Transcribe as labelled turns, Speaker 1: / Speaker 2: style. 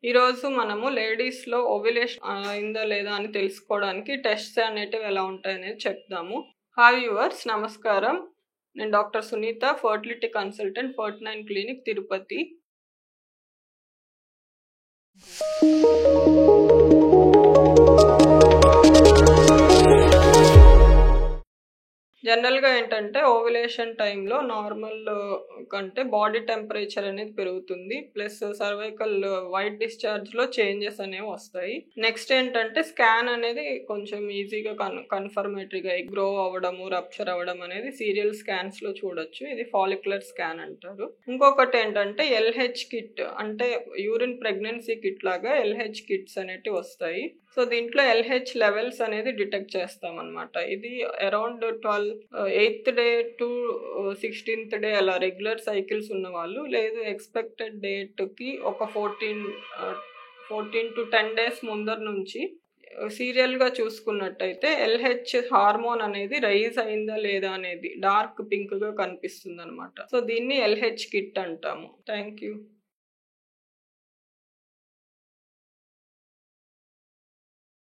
Speaker 1: ఈరోజు మనము లేడీస్లో ఓవ్యులేషన్ అయిందా లేదా అని తెలుసుకోవడానికి టెస్ట్స్ అనేటివి ఎలా ఉంటాయనేది చెప్దాము. హాయ్ వ్యూవర్స్, నమస్కారం. నేను doctor Sunitha, fertility consultant, 49 clinic, Tirupati. జనరల్గా ఏంటంటే ఓవ్యులేషన్ టైంలో నార్మల్ కంటే బాడీ టెంపరేచర్ అనేది పెరుగుతుంది, ప్లస్ సర్వైకల్ వైట్ డిశ్చార్జ్లో చేంజెస్ అనేవి వస్తాయి. నెక్స్ట్ ఏంటంటే స్కాన్ అనేది కొంచెం ఈజీగా కన్ఫర్మేటరీగా గ్రో అవ్వడము, రప్చర్ అవ్వడం అనేది సీరియల్ స్కాన్స్లో చూడొచ్చు. ఇది ఫాలిక్యులర్ స్కాన్ అంటారు. ఇంకొకటి ఏంటంటే ఎల్హెచ్ కిట్, అంటే యూరిన్ ప్రెగ్నెన్సీ కిట్ లాగా ఎల్హెచ్ కిట్స్ అనేటివి వస్తాయి. సో దీంట్లో ఎల్హెచ్ లెవెల్స్ అనేది డిటెక్ట్ చేస్తాం అనమాట. ఇది around 8th day to 16th day అలా రెగ్యులర్ సైకిల్స్ ఉన్న వాళ్ళు, లేదు ఎక్స్పెక్టెడ్ డేట్కి ఒక 14 to 10 డేస్ ముందర నుంచి సీరియల్గా చూసుకున్నట్టయితే ఎల్హెచ్ హార్మోన్ అనేది రైజ్ అయిందా లేదా అనేది డార్క్ పింక్గా కనిపిస్తుంది అనమాట. సో దీన్ని ఎల్హెచ్ కిట్ అంటాము. Thank you.